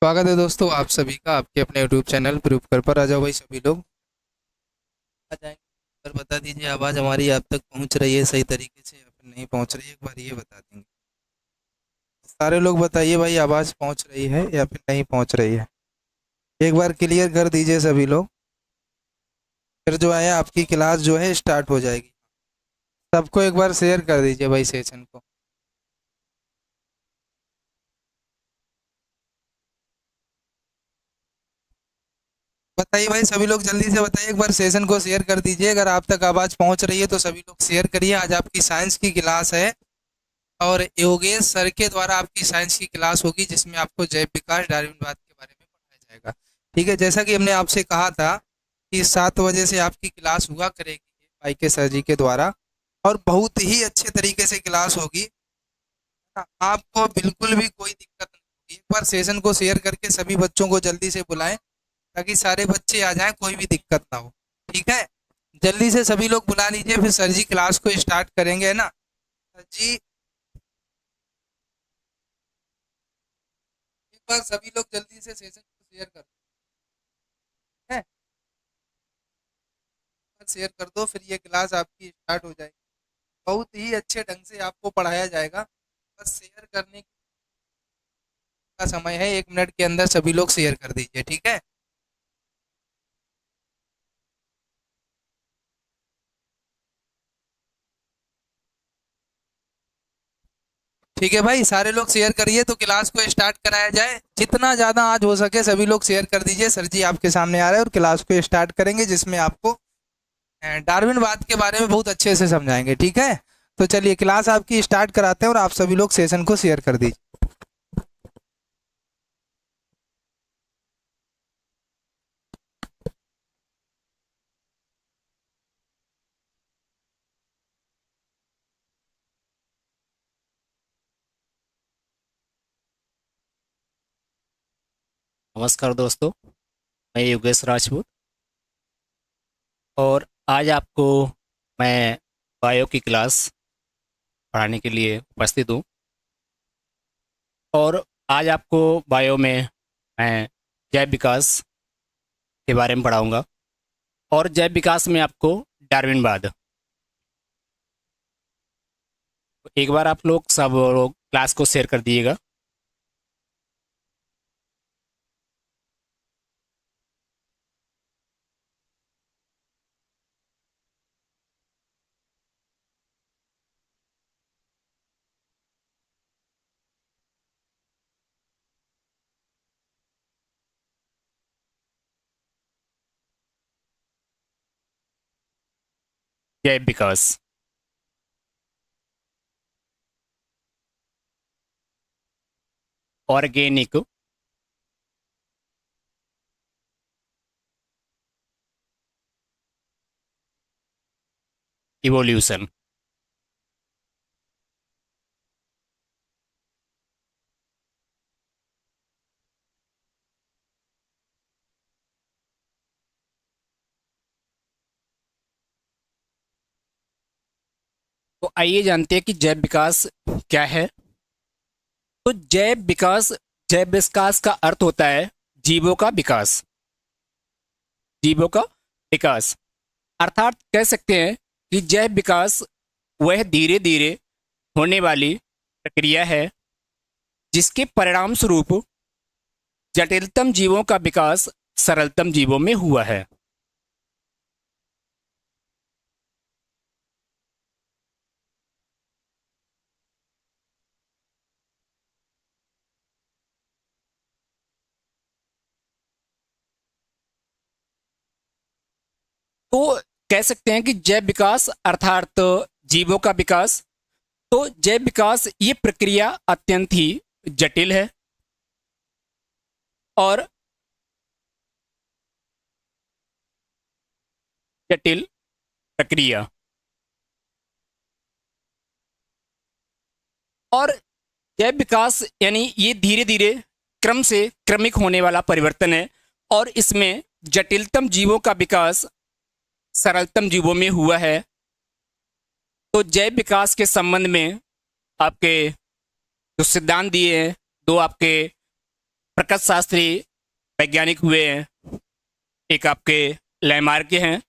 स्वागत है दोस्तों आप सभी का आपके अपने यूट्यूब चैनल प्रूफ कर पर। आ जाओ भाई सभी लोग आ जाएंगे। पर बता दीजिए आवाज़ हमारी आप तक पहुंच रही है सही तरीके से या फिर नहीं पहुंच रही है, एक बार ये बता देंगे। सारे लोग बताइए भाई, आवाज़ पहुंच रही है या फिर नहीं पहुंच रही है, एक बार क्लियर कर दीजिए सभी लोग। फिर जो है आपकी क्लास जो है स्टार्ट हो जाएगी। सबको एक बार शेयर कर दीजिए भाई सेशन को। बताइए भाई सभी लोग जल्दी से बताइए, एक बार सेशन को शेयर कर दीजिए। अगर आप तक आवाज़ पहुंच रही है तो सभी लोग शेयर करिए। आज आपकी साइंस की क्लास है और योगेश सर के द्वारा आपकी साइंस की क्लास होगी, जिसमें आपको जैव विकास डार्विनवाद के बारे में पढ़ाया जाएगा। ठीक है, जैसा कि हमने आपसे कहा था कि 7 बजे से आपकी क्लास हुआ करेगी भाई के सर जी के द्वारा, और बहुत ही अच्छे तरीके से क्लास होगी। आपको बिल्कुल भी कोई दिक्कत नहीं होगी। एक बार सेशन को शेयर करके सभी बच्चों को जल्दी से बुलाएं ताकि सारे बच्चे आ जाएं, कोई भी दिक्कत ना हो। ठीक है, जल्दी से सभी लोग बुला लीजिए, फिर सर जी क्लास को स्टार्ट करेंगे, है ना। सर जी, एक बार सभी लोग जल्दी से सेशन को शेयर कर दो। है, शेयर कर दो, फिर ये क्लास आपकी स्टार्ट हो जाएगी। बहुत ही अच्छे ढंग से आपको पढ़ाया जाएगा। बस शेयर करने का समय है, 1 मिनट के अंदर सभी लोग शेयर कर दीजिए। ठीक है, ठीक है भाई, सारे लोग शेयर करिए तो क्लास को स्टार्ट कराया जाए। जितना ज़्यादा आज हो सके सभी लोग शेयर कर दीजिए। सर जी आपके सामने आ रहे हैं और क्लास को स्टार्ट करेंगे, जिसमें आपको डार्विनवाद के बारे में बहुत अच्छे से समझाएंगे। ठीक है, तो चलिए क्लास आपकी स्टार्ट कराते हैं और आप सभी लोग सेशन को शेयर कर दीजिए। नमस्कार दोस्तों। मैं योगेश राजपूत और आज आपको मैं बायो की क्लास पढ़ाने के लिए उपस्थित हूँ। और आज आपको बायो में मैं जैव विकास के बारे में पढ़ाऊँगा। और जैव विकास में आपको डार्विनवाद। एक बार आप लोग सब लोग क्लास को शेयर कर दिएगा। जैव विकास ऑर्गेनिक इवोल्यूशन। तो आइए जानते हैं कि जैव विकास क्या है। तो जैव विकास का अर्थ होता है जीवों का विकास। जीवों का विकास अर्थात कह सकते हैं कि जैव विकास वह धीरे धीरे होने वाली प्रक्रिया है जिसके परिणाम स्वरूप जटिलतम जीवों का विकास सरलतम जीवों में हुआ है। तो कह सकते हैं कि जैव विकास अर्थात जीवों का विकास। तो जैव विकास ये प्रक्रिया अत्यंत ही जटिल है और जटिल प्रक्रिया और जैव विकास यानी ये धीरे धीरे क्रम से क्रमिक होने वाला परिवर्तन है। और इसमें जटिलतम जीवों का विकास सरलतम जीवों में हुआ है। तो जैव विकास के संबंध में आपके जो सिद्धांत दिए हैं, दो आपके प्रकृति शास्त्री वैज्ञानिक हुए हैं, एक आपके लैमार्क के हैं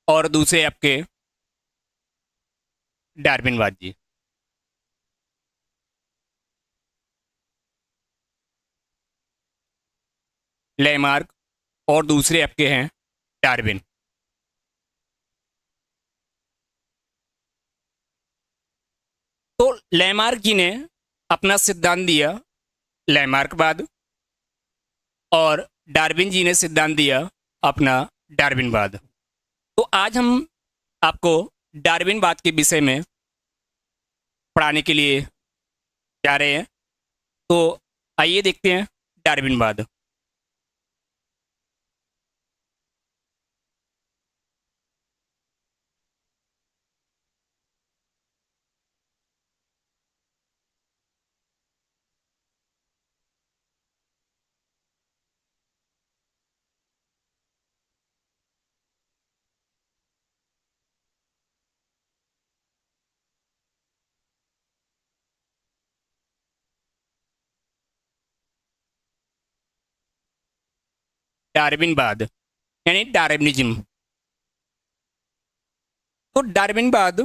और दूसरे आपके डार्विनवाद जी। लैमार्क और दूसरे आपके हैं डार्विन। तो लैमार्क जी ने अपना सिद्धांत दिया लैमार्कवाद और डार्विन जी ने सिद्धांत दिया अपना डार्विनवाद। तो आज हम आपको डार्विनवाद के विषय में पढ़ाने के लिए जा रहे हैं। तो आइए देखते हैं डार्विनवाद। डार्विनवाद यानी डार्विनिज्म। तो डार्विनवाद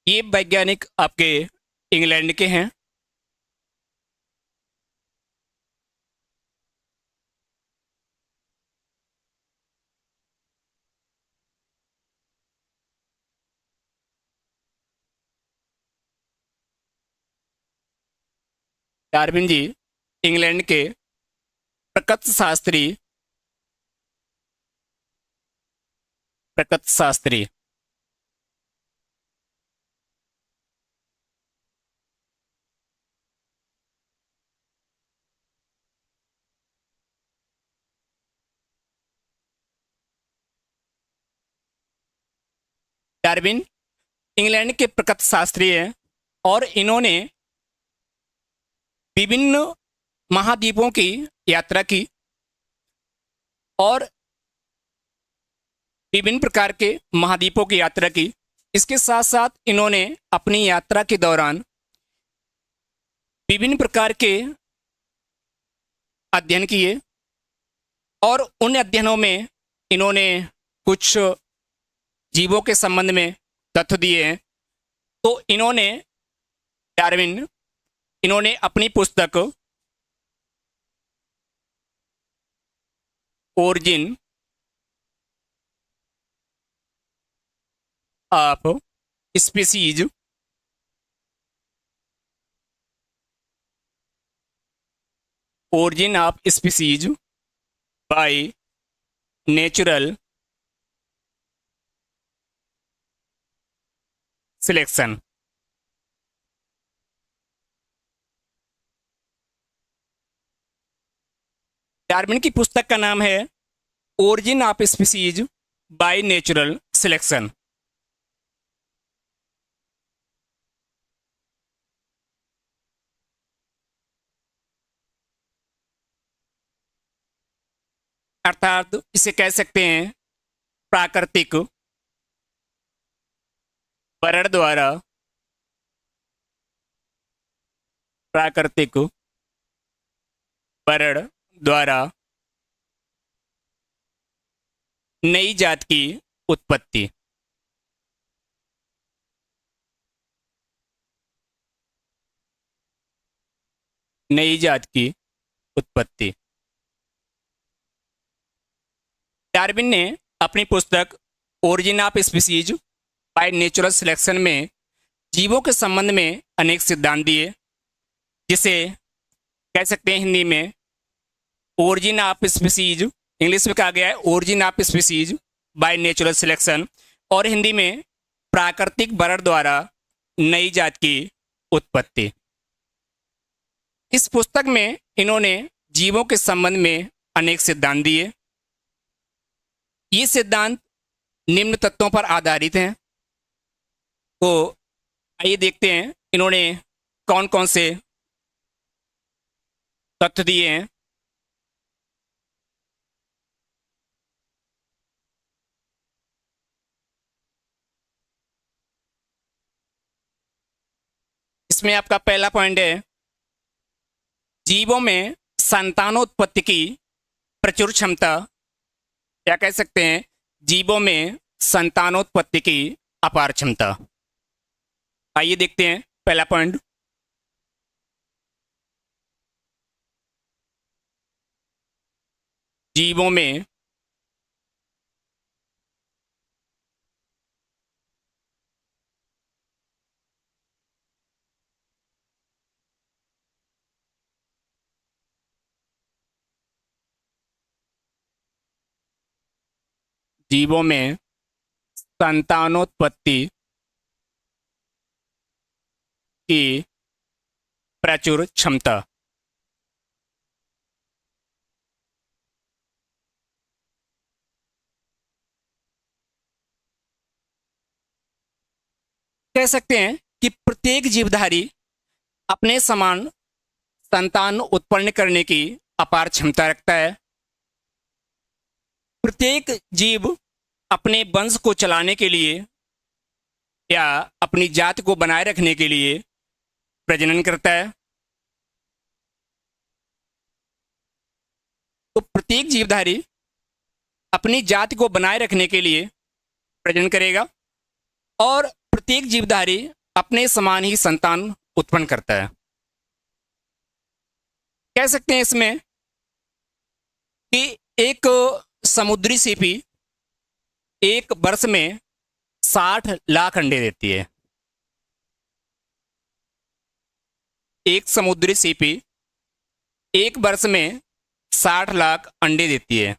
ये वैज्ञानिक आपके इंग्लैंड के हैं। डार्विन जी इंग्लैंड के प्रकृति शास्त्री डार्विन इंग्लैंड के प्रकृति शास्त्री हैं और इन्होंने विभिन्न महाद्वीपों की यात्रा की और विभिन्न प्रकार के महाद्वीपों की यात्रा की। इसके साथ साथ इन्होंने अपनी यात्रा के दौरान विभिन्न प्रकार के अध्ययन किए और उन अध्ययनों में इन्होंने कुछ जीवों के संबंध में तथ्य दिए हैं। तो डार्विन इन्होंने अपनी पुस्तक origin of species by natural selection Darwin की पुस्तक का नाम है origin of species by natural selection. अर्थात इसे कह सकते हैं प्राकृतिक वरण द्वारा नई जात की उत्पत्ति। नई जात की उत्पत्ति डार्विन ने अपनी पुस्तक origin of species by natural selection में जीवों के संबंध में अनेक सिद्धांत दिए, जिसे कह सकते हैं हिंदी में ओरिजिन ऑफ स्पीसीज, इंग्लिश में कहा गया है origin of species by natural selection और हिंदी में प्राकृतिक वरण द्वारा नई जात की उत्पत्ति। इस पुस्तक में इन्होंने जीवों के संबंध में अनेक सिद्धांत दिए। ये सिद्धांत निम्न तत्वों पर आधारित हैं। तो आइए देखते हैं इन्होंने कौन कौन से तथ्य दिए हैं। इसमें आपका पहला पॉइंट है जीवों में संतानोत्पत्ति की प्रचुर क्षमता, या कह सकते हैं जीवों में संतानोत्पत्ति की अपार क्षमता। आइए देखते हैं पहला पॉइंट। जीवों में जीवों में संतानोत्पत्ति की प्रचुर क्षमता। कह सकते हैं कि प्रत्येक जीवधारी अपने समान संतान उत्पन्न करने की अपार क्षमता रखता है। प्रत्येक जीव अपने वंश को चलाने के लिए या अपनी जाति को बनाए रखने के लिए प्रजनन करता है। तो प्रत्येक जीवधारी अपनी जाति को बनाए रखने के लिए प्रजनन करेगा और प्रत्येक जीवधारी अपने समान ही संतान उत्पन्न करता है। कह सकते हैं इसमें कि एक समुद्री सीपी एक वर्ष में 60 लाख अंडे देती है। एक समुद्री सीपी एक वर्ष में 60 लाख अंडे देती है।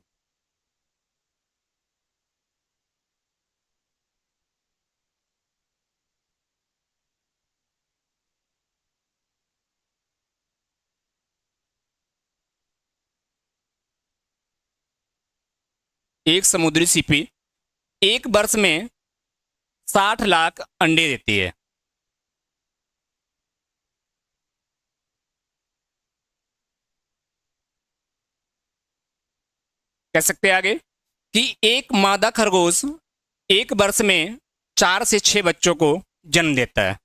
एक समुद्री सीपी एक वर्ष में 60 लाख अंडे देती है। कह सकते हैं आगे कि एक मादा खरगोश एक वर्ष में 4 से 6 बच्चों को जन्म देता है।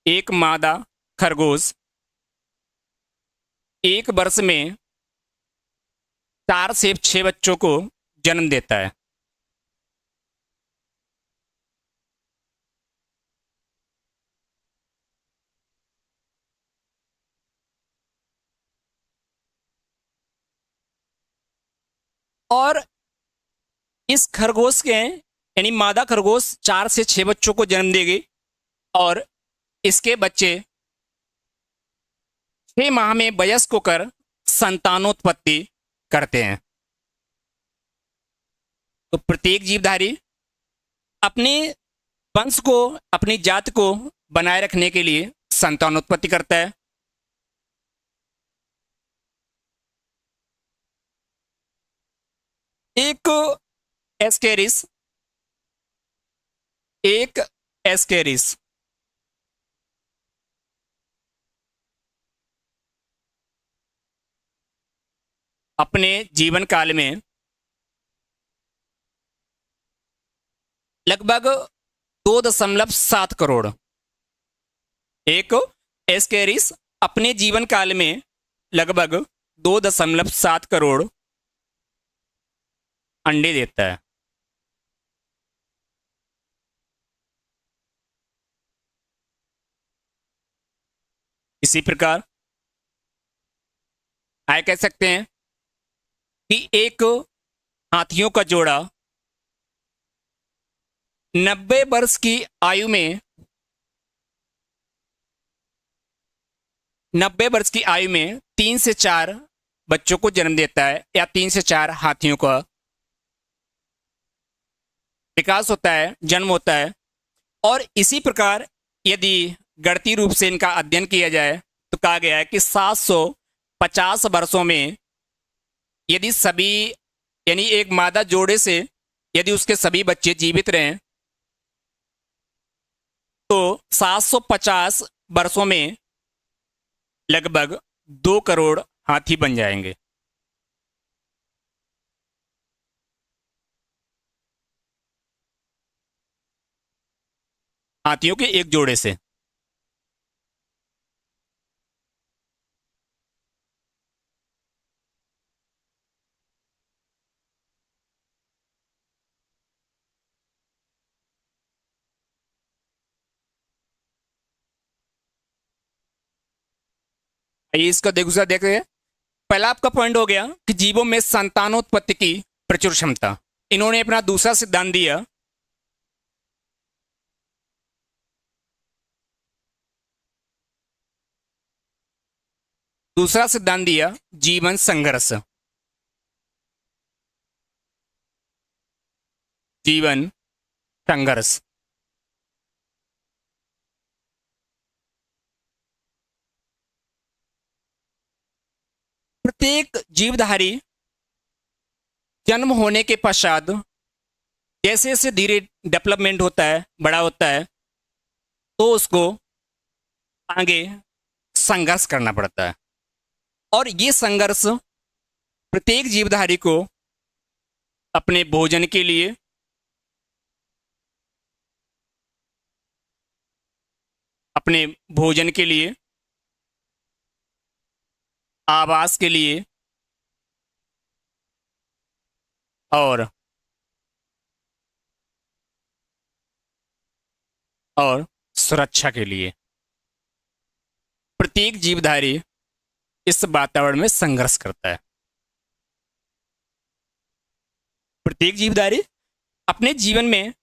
एक मादा खरगोश एक वर्ष में 4 से 6 बच्चों को जन्म देता है। और इस खरगोश के यानी मादा खरगोश 4 से 6 बच्चों को जन्म देगी और इसके बच्चे 6 माह में वयस्क होकर संतानोत्पत्ति करते हैं। तो प्रत्येक जीवधारी अपने वंश को, अपनी जाति को बनाए रखने के लिए संतानोत्पत्ति करता है। एक एस्केरिस एक एस्केरिस अपने जीवन काल में लगभग 2.7 करोड़, एक एस्केरिस अपने जीवन काल में लगभग 2.7 करोड़ अंडे देता है। इसी प्रकार आय कह सकते हैं कि एक हाथियों का जोड़ा 90 वर्ष की आयु में 3 से 4 बच्चों को जन्म देता है, या 3 से 4 हाथियों का विकास होता है, जन्म होता है। और इसी प्रकार यदि गणितीय रूप से इनका अध्ययन किया जाए तो कहा गया है कि 750 वर्षों में यदि सभी, यानी एक मादा जोड़े से यदि उसके सभी बच्चे जीवित रहें तो 750 वर्षों में लगभग 2 करोड़ हाथी बन जाएंगे। हाथियों के एक जोड़े से। आइए इसका दूसरा देखते हैं। पहला आपका पॉइंट हो गया कि जीवों में संतानोत्पत्ति की प्रचुर क्षमता। इन्होंने अपना दूसरा सिद्धांत दिया, जीवन संघर्ष। जीवन संघर्ष। प्रत्येक जीवधारी जन्म होने के पश्चात जैसे जैसे धीरे डेवलपमेंट होता है, बड़ा होता है, तो उसको आगे संघर्ष करना पड़ता है। और ये संघर्ष प्रत्येक जीवधारी को अपने भोजन के लिए, अपने भोजन के लिए, आवास के लिए और सुरक्षा के लिए प्रत्येक जीवधारी इस वातावरण में संघर्ष करता है। प्रत्येक जीवधारी अपने जीवन में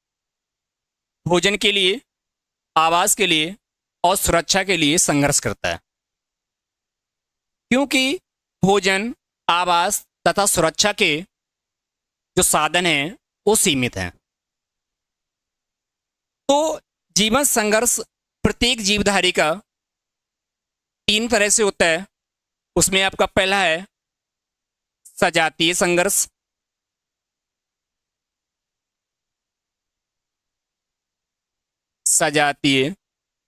भोजन के लिए, आवास के लिए और सुरक्षा के लिए संघर्ष करता है, क्योंकि भोजन, आवास तथा सुरक्षा के जो साधन हैं वो सीमित हैं। तो जीवन संघर्ष प्रत्येक जीवधारी का 3 तरह से होता है। उसमें आपका पहला है सजातीय संघर्ष। सजातीय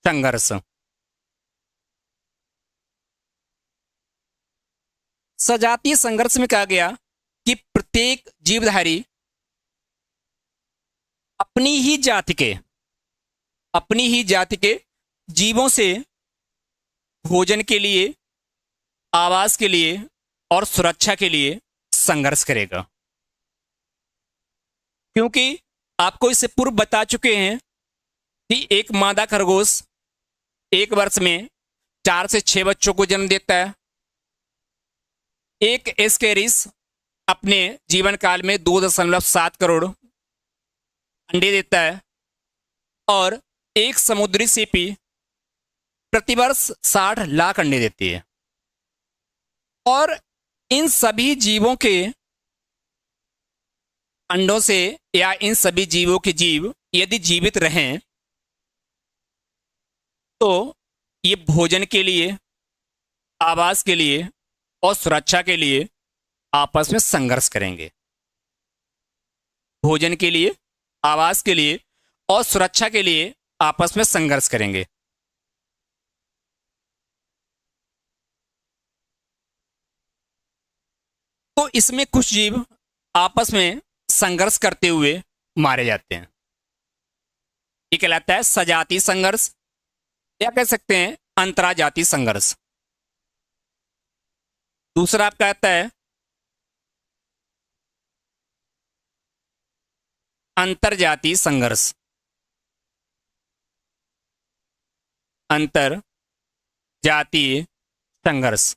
संघर्ष। सजातीय संघर्ष में कहा गया कि प्रत्येक जीवधारी अपनी ही जाति के जीवों से भोजन के लिए, आवास के लिए और सुरक्षा के लिए संघर्ष करेगा। क्योंकि आपको इससे पूर्व बता चुके हैं कि एक मादा खरगोश 1 वर्ष में 4 से 6 बच्चों को जन्म देता है। एक एस्केरिस अपने जीवन काल में 2.7 करोड़ अंडे देता है और एक समुद्री सीपी प्रतिवर्ष 60 लाख अंडे देती है। और इन सभी जीवों के अंडों से या इन सभी जीवों के जीव यदि जीवित रहें तो ये भोजन के लिए, आवास के लिए और सुरक्षा के लिए आपस में संघर्ष करेंगे। भोजन के लिए, आवास के लिए और सुरक्षा के लिए आपस में संघर्ष करेंगे। तो इसमें कुछ जीव आपस में संघर्ष करते हुए मारे जाते हैं। ये कहलाता है सजातीय संघर्ष या कह सकते हैं अंतराजातीय संघर्ष। दूसरा आपका आता है अंतरजातीय संघर्ष। अंतरजातीय संघर्ष।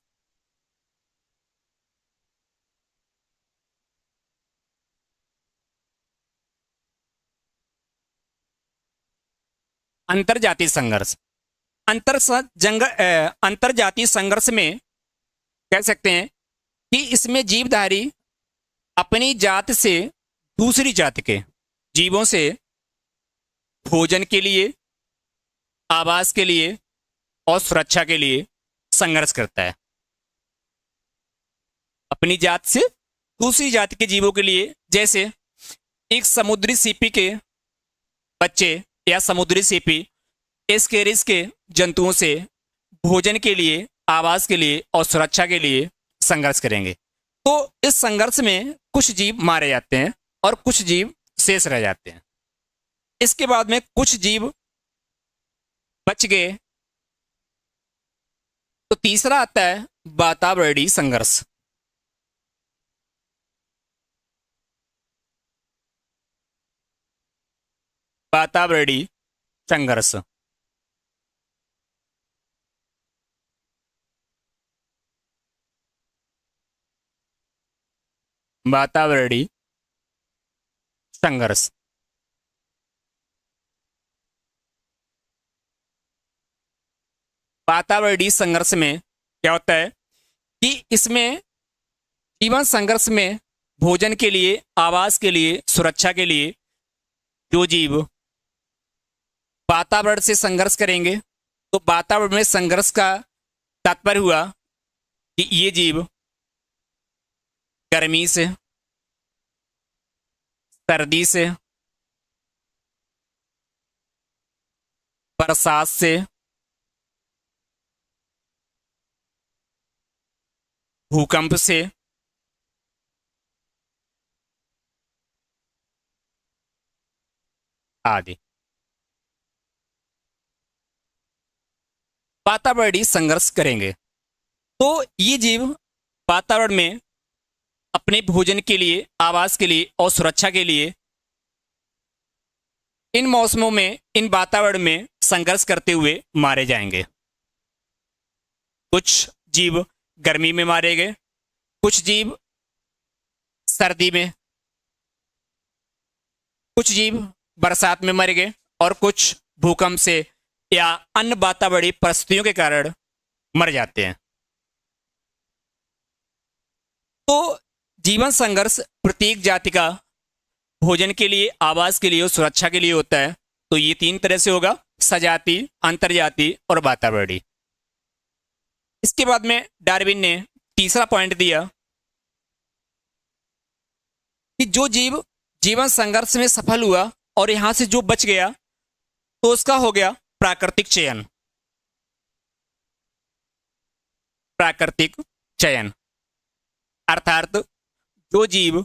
अंतरजातीय संघर्ष। अंतरजातीय संघर्ष में कह सकते हैं कि इसमें जीवधारी अपनी जात से दूसरी जाति के जीवों से भोजन के लिए, आवास के लिए और सुरक्षा के लिए संघर्ष करता है। अपनी जात से दूसरी जाति के जीवों के लिए, जैसे एक समुद्री सीपी के बच्चे या समुद्री सीपी एस्केरिस के जंतुओं से भोजन के लिए, आवास के लिए और सुरक्षा के लिए संघर्ष करेंगे। तो इस संघर्ष में कुछ जीव मारे जाते हैं और कुछ जीव शेष रह जाते हैं। इसके बाद में कुछ जीव बच गए। तो तीसरा आता है वातावरणीय संघर्ष। वातावरणीय संघर्ष। वातावरणीय संघर्ष। वातावरणीय संघर्ष में क्या होता है कि इसमें जीवन संघर्ष में भोजन के लिए, आवास के लिए, सुरक्षा के लिए जो जीव वातावरण से संघर्ष करेंगे, तो वातावरण में संघर्ष का तात्पर्य हुआ कि ये जीव गर्मी से, सर्दी से, बरसात से, भूकंप से, आदि वातावरणीय संघर्ष करेंगे। तो ये जीव वातावरण में अपने भोजन के लिए, आवास के लिए और सुरक्षा के लिए इन मौसमों में, इन वातावरण में संघर्ष करते हुए मारे जाएंगे। कुछ जीव गर्मी में मारे गए, कुछ जीव सर्दी में, कुछ जीव बरसात में मर गए और कुछ भूकंप से या अन्य वातावरणीय परिस्थितियों के कारण मर जाते हैं। तो जीवन संघर्ष प्रत्येक जाति का भोजन के लिए, आवास के लिए और सुरक्षा के लिए होता है। तो ये तीन तरह से होगा: सजाति, अंतरजाति और वातावरणीय। इसके बाद में डार्विन ने तीसरा पॉइंट दिया कि जो जीव जीवन संघर्ष में सफल हुआ और यहां से जो बच गया, तो उसका हो गया प्राकृतिक चयन। प्राकृतिक चयन अर्थात जो जीव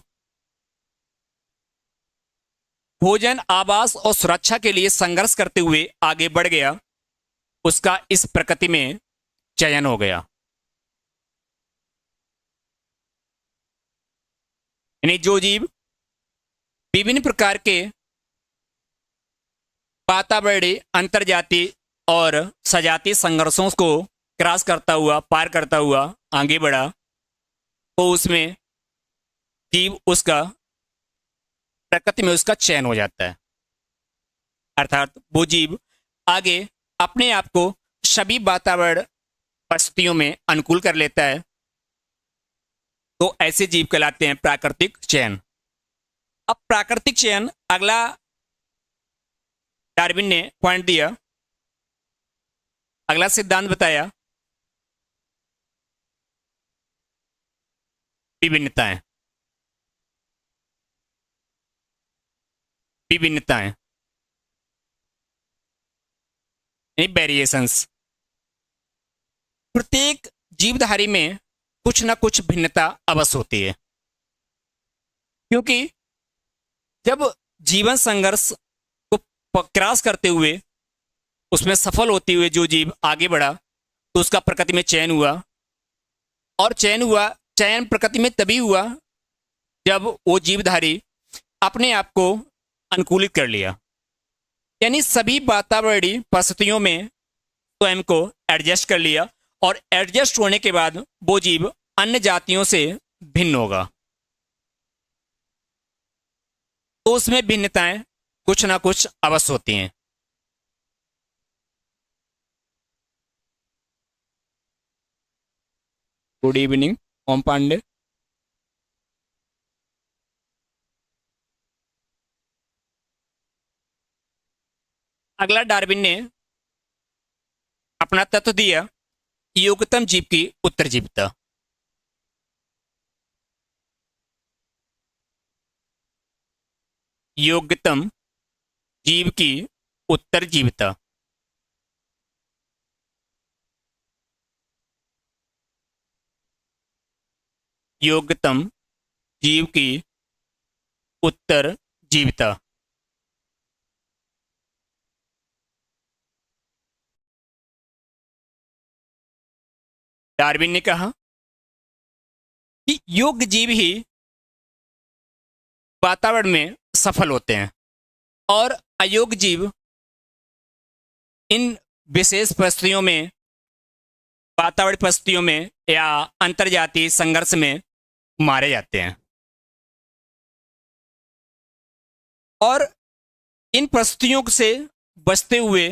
भोजन, आवास और सुरक्षा के लिए संघर्ष करते हुए आगे बढ़ गया, उसका इस प्रकृति में चयन हो गया। यानी जो जीव विभिन्न प्रकार के वातावरणीय, अंतरजातीय और सजातीय संघर्षों को क्रॉस करता हुआ, पार करता हुआ आगे बढ़ा, तो उसमें जीव उसका प्रकृति में उसका चयन हो जाता है। अर्थात वो जीव आगे अपने आप को सभी वातावरण परिस्थितियों में अनुकूल कर लेता है। तो ऐसे जीव कहलाते हैं प्राकृतिक चयन। अब प्राकृतिक चयन, अगला डार्विन ने पॉइंट दिया, अगला सिद्धांत बताया, विभिन्नताएं। विभिन्नताएं वेरिएशंस। प्रत्येक जीवधारी में कुछ ना कुछ भिन्नता अवश्य होती है, क्योंकि जब जीवन संघर्ष को क्रॉस करते हुए उसमें सफल होते हुए जो जीव आगे बढ़ा, तो उसका प्रकृति में चयन हुआ। और चयन प्रकृति में तभी हुआ जब वो जीवधारी अपने आप को अनुकूलित कर लिया, यानी सभी वातावरणीय परिस्थितियों में स्वयं को एडजस्ट कर लिया। और एडजस्ट होने के बाद वो जीव अन्य जातियों से भिन्न होगा। तो उसमें भिन्नताएं कुछ ना कुछ अवश्य होती हैं। गुड इवनिंग ओम पांडे। अगला डार्विन ने अपना तत्व दिया, योग्यतम जीव की उत्तरजीविता। योग्यतम जीव की उत्तरजीविता। योग्यतम जीव की उत्तरजीविता। डार्विन ने कहा कि योग्य जीव ही वातावरण में सफल होते हैं और अयोग्य जीव इन विशेष परिस्थितियों में, वातावरण परिस्थितियों में या अंतरजातीय संघर्ष में मारे जाते हैं। और इन परिस्थितियों से बचते हुए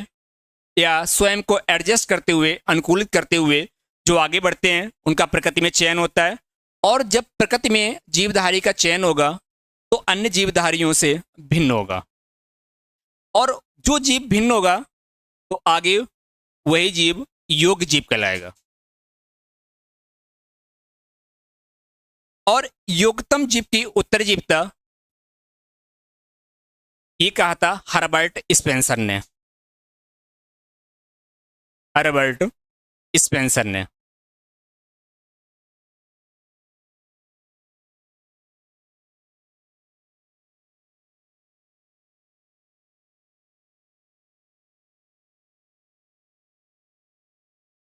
या स्वयं को एडजस्ट करते हुए, अनुकूलित करते हुए जो आगे बढ़ते हैं, उनका प्रकृति में चयन होता है। और जब प्रकृति में जीवधारी का चयन होगा तो अन्य जीवधारियों से भिन्न होगा, और जो जीव भिन्न होगा तो आगे वही जीव योग्य जीव कहलाएगा। और योग्यतम जीव की उत्तरजीविता, ये कहा था हर्बर्ट स्पेंसर ने। हर्बर्ट स्पेंसर ने।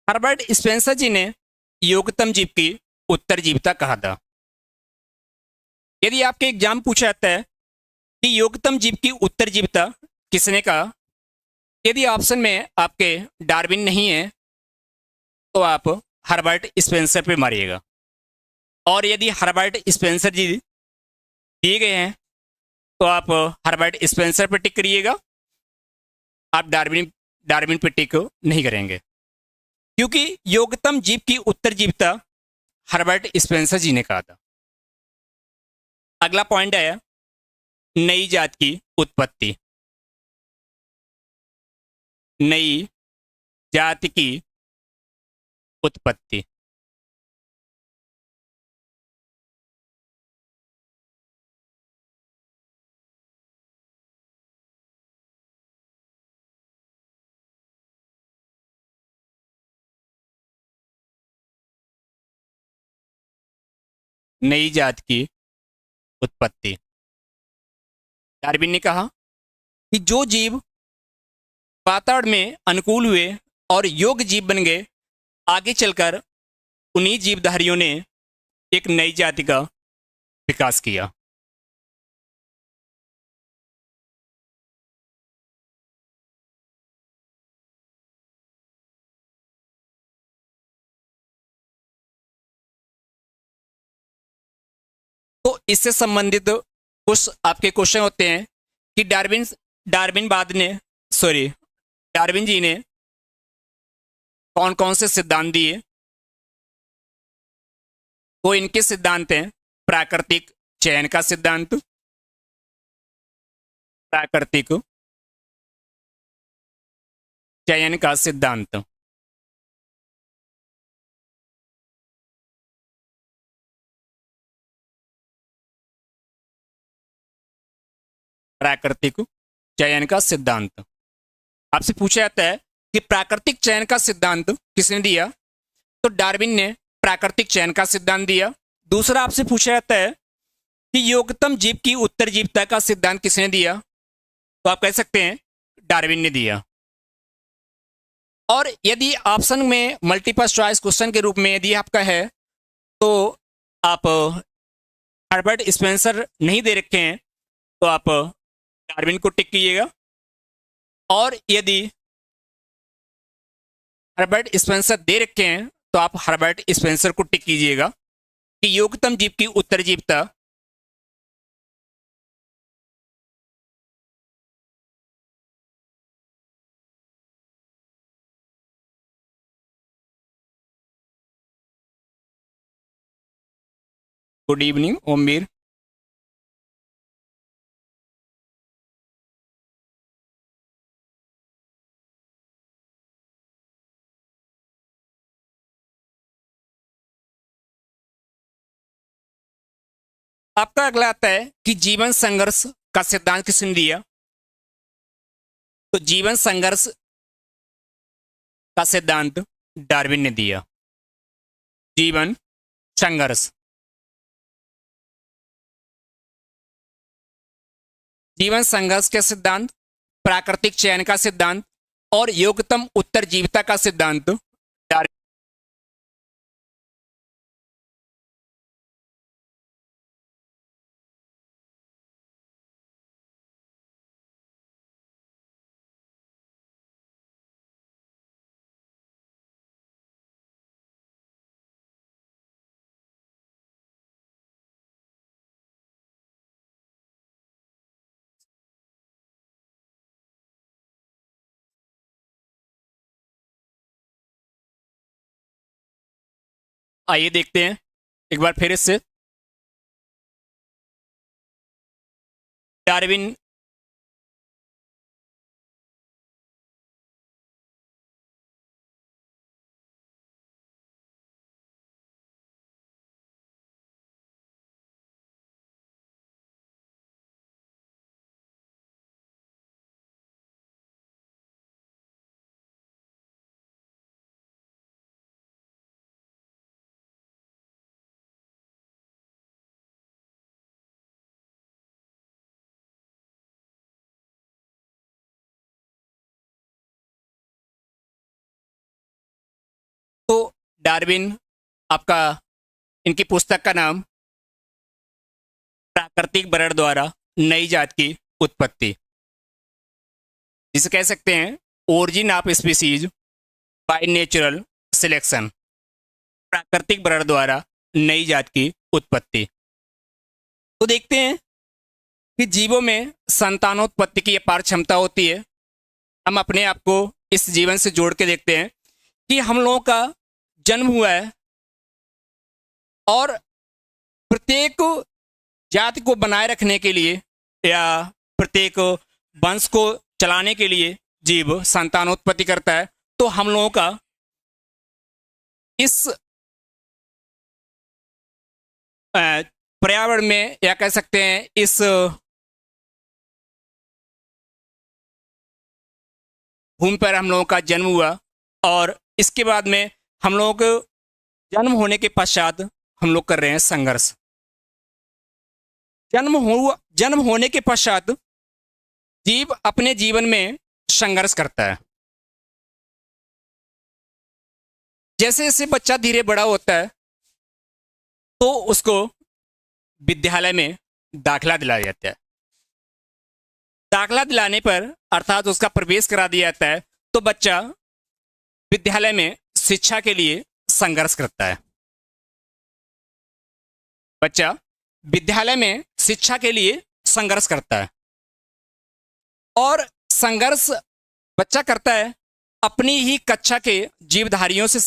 हर्बर्ट स्पेंसर जी ने योग्यतम जीव की उत्तरजीविता कहा था। यदि आपके एग्जाम पूछा जाता है कि योग्यतम जीव की उत्तरजीविता किसने कहा, यदि ऑप्शन में आपके डार्विन नहीं है तो आप हर्बर्ट स्पेंसर पे मारिएगा, और यदि हर्बर्ट स्पेंसर जी दिए गए हैं तो आप हर्बर्ट स्पेंसर पे टिक करिएगा, आप डार्विन डार्विन पे टिक नहीं करेंगे, क्योंकि योग्यतम जीव की उत्तरजीविता हर्बर्ट स्पेंसर जी ने कहा था। अगला पॉइंट आया नई जात की उत्पत्ति। नई जाति की उत्पत्ति। नई जात की उत्पत्ति। डार्विन ने कहा कि जो जीव वातावरण में अनुकूल हुए और योग्य जीव बन गए, आगे चलकर उन्हीं जीवधारियों ने एक नई जाति का विकास किया। तो इससे संबंधित कुछ आपके क्वेश्चन होते हैं कि डार्विन बाद ने सॉरी डार्विन जी ने कौन कौन से सिद्धांत दिए। वो इनके सिद्धांत हैं प्राकृतिक चयन का सिद्धांत, प्राकृतिक चयन का सिद्धांत, प्राकृतिक चयन का सिद्धांत। आपसे पूछा जाता है कि प्राकृतिक चयन का सिद्धांत किसने दिया, तो डार्विन ने प्राकृतिक चयन का सिद्धांत दिया। दूसरा आपसे पूछा जाता है कि योग्यतम जीव की उत्तरजीविता का सिद्धांत किसने दिया, तो आप कह सकते हैं डार्विन ने दिया। और यदि ऑप्शन में मल्टीपल चॉइस क्वेश्चन के रूप में यदि आपका है तो आप हर्बर्ट स्पेंसर नहीं दे रखे हैं तो आप डार्विन को टिक कीजिएगा, और यदि हर्बर्ट स्पेंसर दे रखे हैं तो आप हर्बर्ट स्पेंसर को टिक कीजिएगा कि योग्यतम जीव की उत्तरजीविता गुड इवनिंग ओमवीर। आपका अगला आता है कि जीवन संघर्ष का सिद्धांत किसने दिया, तो जीवन संघर्ष का सिद्धांत डार्विन ने दिया। जीवन संघर्ष। जीवन संघर्ष के सिद्धांत, प्राकृतिक चयन का सिद्धांत और योग्यतम उत्तरजीविता का सिद्धांत डार्विन। आइए देखते हैं एक बार फिर इससे। डार्विन तो डार्विन आपका, इनकी पुस्तक का नाम प्राकृतिक वर्ण द्वारा नई जात की उत्पत्ति, जिसे कह सकते हैं origin of species by natural selection, प्राकृतिक वर्ण द्वारा नई जात की उत्पत्ति। तो देखते हैं कि जीवों में संतानोत्पत्ति की अपार क्षमता होती है। हम अपने आप को इस जीवन से जोड़ के देखते हैं कि हम लोगों का जन्म हुआ है और प्रत्येक जाति को बनाए रखने के लिए या प्रत्येक वंश को चलाने के लिए जीव संतानोत्पत्ति करता है। तो हम लोगों का इस पर्यावरण में, या कह सकते हैं इस भूमि पर हम लोगों का जन्म हुआ, और इसके बाद में हम लोगों को जन्म होने के पश्चात हम लोग कर रहे हैं संघर्ष। जन्म होने के पश्चात जीव अपने जीवन में संघर्ष करता है। जैसे जैसे बच्चा धीरे बड़ा होता है तो उसको विद्यालय में दाखिला दिलाया जाता है। दाखिला दिलाने पर अर्थात उसका प्रवेश करा दिया जाता है, तो बच्चा विद्यालय में शिक्षा के लिए संघर्ष करता है। बच्चा विद्यालय में शिक्षा के लिए संघर्ष करता है, और संघर्ष बच्चा करता है अपनी ही कक्षा के जीवधारियों से,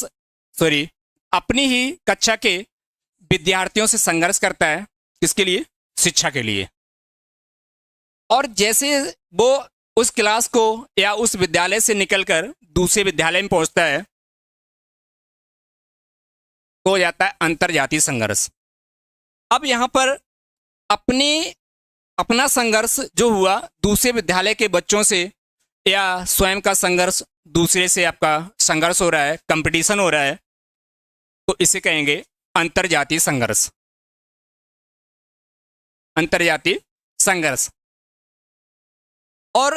अपनी ही कक्षा के विद्यार्थियों से संघर्ष करता है। किसके लिए? शिक्षा के लिए। और जैसे वो उस क्लास को या उस विद्यालय से निकलकर दूसरे विद्यालय में पहुंचता है तो हो जाता है अंतरजातीय संघर्ष। अब यहां पर अपना संघर्ष जो हुआ दूसरे विद्यालय के बच्चों से, या स्वयं का संघर्ष दूसरे से आपका संघर्ष हो रहा है, कंपटीशन हो रहा है, तो इसे कहेंगे अंतरजातीय संघर्ष। अंतरजातीय संघर्ष। और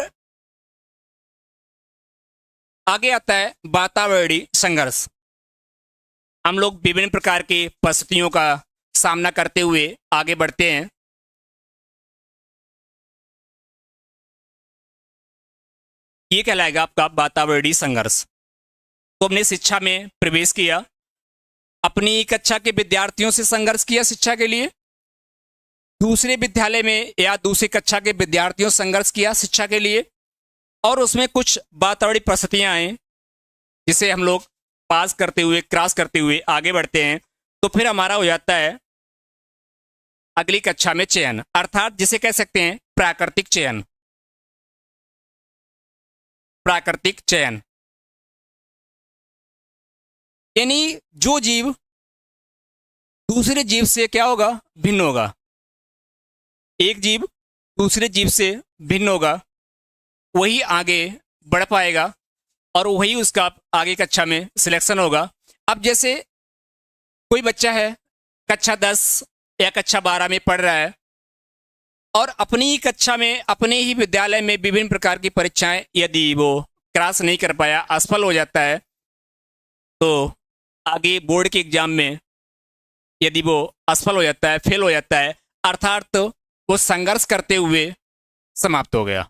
आगे आता है वातावरणीय संघर्ष। हम लोग विभिन्न प्रकार की परिस्थितियों का सामना करते हुए आगे बढ़ते हैं। ये कहलाएगा आपका वातावरणीय संघर्ष। तो हमने शिक्षा में प्रवेश किया, अपनी कक्षा के विद्यार्थियों से संघर्ष किया शिक्षा के लिए, दूसरे विद्यालय में या दूसरी कक्षा के विद्यार्थियों से संघर्ष किया शिक्षा के लिए, और उसमें कुछ वातावरणीय परिस्थितियां आए जिसे हम लोग पास करते हुए, क्रॉस करते हुए आगे बढ़ते हैं। तो फिर हमारा हो जाता है अगली कक्षा में चयन, अर्थात जिसे कह सकते हैं प्राकृतिक चयन। प्राकृतिक चयन यानी जो जीव दूसरे जीव से क्या होगा? भिन्न होगा। एक जीव दूसरे जीव से भिन्न होगा, वही आगे बढ़ पाएगा और वही उसका आगे कक्षा में सिलेक्शन होगा। अब जैसे कोई बच्चा है कक्षा 10 या कक्षा 12 में पढ़ रहा है, और अपनी ही कक्षा में, अपने ही विद्यालय में विभिन्न प्रकार की परीक्षाएं यदि वो क्रॉस नहीं कर पाया, असफल हो जाता है, तो आगे बोर्ड के एग्जाम में यदि वो असफल हो जाता है, फेल हो जाता है, अर्थात तो वो संघर्ष करते हुए समाप्त हो गया।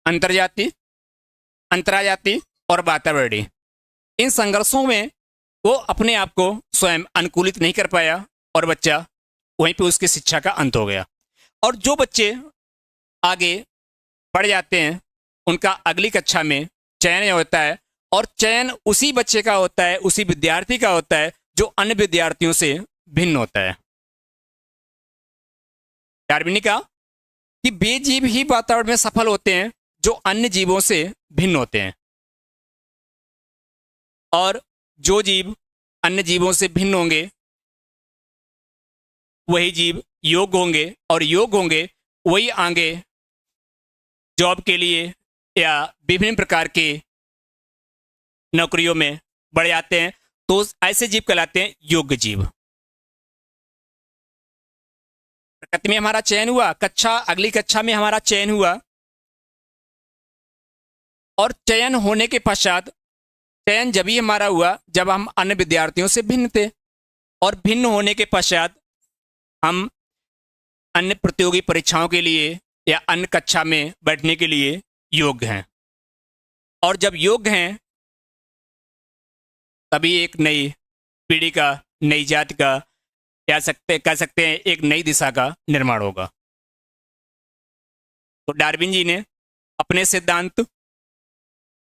अंतर्जातीय, अंतराजातीय और वातावरणीय, इन संघर्षों में वो अपने आप को स्वयं अनुकूलित नहीं कर पाया और बच्चा वहीं पे उसकी शिक्षा का अंत हो गया। और जो बच्चे आगे बढ़ जाते हैं उनका अगली कक्षा में चयन होता है, और चयन उसी बच्चे का होता है, उसी विद्यार्थी का होता है जो अन्य विद्यार्थियों से भिन्न होता है। डार्विन ने कहा कि वे जीव ही वातावरण में सफल होते हैं जो अन्य जीवों से भिन्न होते हैं, और जो जीव अन्य जीवों से भिन्न होंगे वही जीव योग्य होंगे, और योग्य होंगे वही आगे जॉब के लिए या विभिन्न प्रकार के नौकरियों में बढ़ जाते हैं। तो ऐसे जीव कहलाते हैं योग्य जीव। प्रकृति में हमारा चयन हुआ, अगली कक्षा में हमारा चयन हुआ, और चयन होने के पश्चात, चयन जब ही हमारा हुआ जब हम अन्य विद्यार्थियों से भिन्न थे, और भिन्न होने के पश्चात हम अन्य प्रतियोगी परीक्षाओं के लिए या अन्य कक्षा में बैठने के लिए योग्य हैं, और जब योग्य हैं तभी एक नई पीढ़ी का, नई जाति का, कह सकते हैं एक नई दिशा का निर्माण होगा। तो डार्विन जी ने अपने सिद्धांत,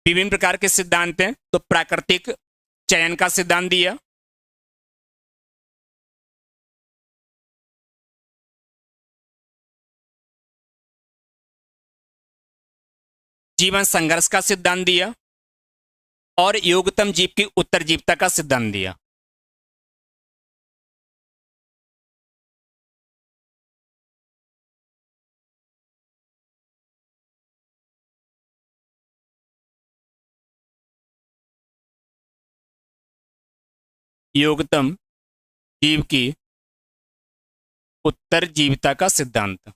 विभिन्न प्रकार के सिद्धांत हैं, तो प्राकृतिक चयन का सिद्धांत दिया, जीवन संघर्ष का सिद्धांत दिया, और योग्यतम जीव की उत्तरजीविता का सिद्धांत दिया। योग्यतम जीव की उत्तरजीविता का सिद्धांत।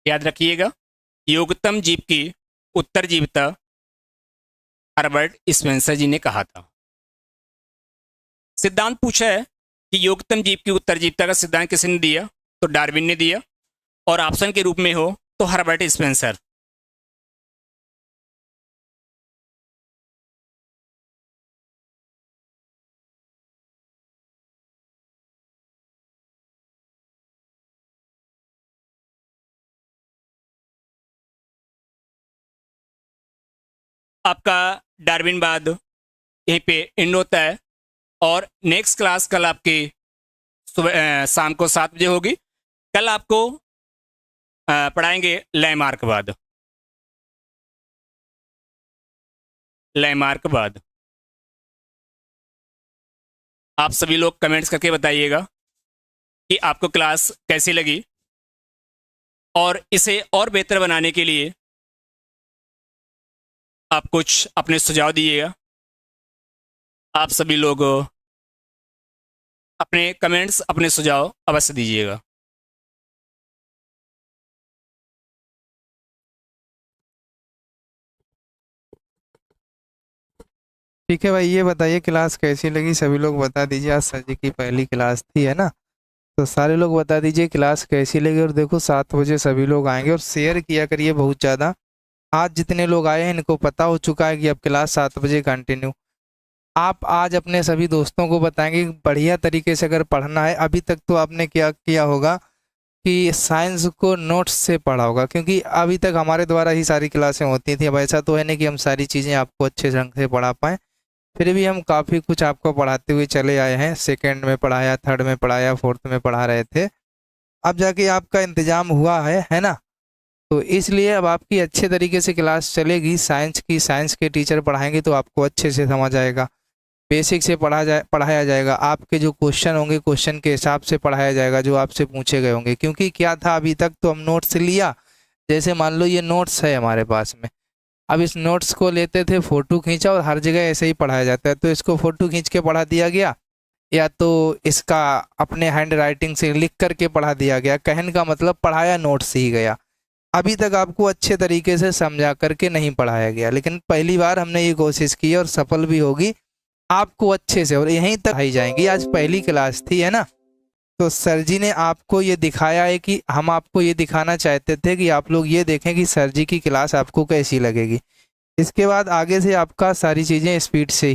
याद रखिएगा, योग्यतम जीव की उत्तरजीविता हर्बर्ट स्पेंसर जी ने कहा था। सिद्धांत पूछा है कि योग्यतम जीव की उत्तरजीविता का सिद्धांत किसने दिया, तो डार्विन ने दिया, और ऑप्शन के रूप में हो तो हर्बर्ट स्पेंसर। आपका डार्विनवाद यहीं पे एंड होता है, और नेक्स्ट क्लास कल आपकी शाम को 7 बजे होगी। कल आपको पढ़ाएंगे लैमार्कवाद। लैमार्कवाद आप सभी लोग कमेंट्स करके बताइएगा कि आपको क्लास कैसी लगी, और इसे और बेहतर बनाने के लिए आप कुछ अपने सुझाव दीजिएगा। आप सभी लोग अपने कमेंट्स, अपने सुझाव अवश्य दीजिएगा। ठीक है भाई, ये बताइए क्लास कैसी लगी, सभी लोग बता दीजिए। आज सर जी की पहली क्लास थी, है ना? तो सारे लोग बता दीजिए क्लास कैसी लगी। और देखो 7 बजे सभी लोग आएंगे, और शेयर किया करिए बहुत ज़्यादा। आज जितने लोग आए हैं इनको पता हो चुका है कि अब क्लास 7 बजे कंटिन्यू। आप आज अपने सभी दोस्तों को बताएंगे कि बढ़िया तरीके से अगर पढ़ना है। अभी तक तो आपने क्या किया होगा कि साइंस को नोट्स से पढ़ा होगा, क्योंकि अभी तक हमारे द्वारा ही सारी क्लासें होती थी। अब ऐसा तो है नहीं कि हम सारी चीज़ें आपको अच्छे ढंग से पढ़ा पाएँ, फिर भी हम काफ़ी कुछ आपको पढ़ाते हुए चले आए हैं। सेकेंड में पढ़ाया, थर्ड में पढ़ाया, फोर्थ में पढ़ा रहे थे। अब जाके आपका इंतजाम हुआ है ना? तो इसलिए अब आपकी अच्छे तरीके से क्लास चलेगी। साइंस के टीचर पढ़ाएंगे तो आपको अच्छे से समझ आएगा। बेसिक से पढ़ाया जाएगा। आपके जो क्वेश्चन होंगे क्वेश्चन के हिसाब से पढ़ाया जाएगा जो आपसे पूछे गए होंगे। क्योंकि क्या था, अभी तक तो हम नोट्स लिया, जैसे मान लो ये नोट्स है हमारे पास में। अब इस नोट्स को लेते थे, फ़ोटो खींचा, और हर जगह ऐसे ही पढ़ाया जाता है। तो इसको फ़ोटो खींच के पढ़ा दिया गया, या तो इसका अपने हैंड राइटिंग से लिख करके पढ़ा दिया गया। कहने का मतलब पढ़ाया नोट्स ही गया। अभी तक आपको अच्छे तरीके से समझा करके नहीं पढ़ाया गया, लेकिन पहली बार हमने ये कोशिश की और सफल भी होगी आपको अच्छे से, और यहीं तक पढ़ाई जाएंगी। आज पहली क्लास थी, है ना? तो सर जी ने आपको ये दिखाया है कि हम आपको ये दिखाना चाहते थे कि आप लोग ये देखें कि सर जी की क्लास आपको कैसी लगेगी। इसके बाद आगे से आपका सारी चीज़ें स्पीड से ही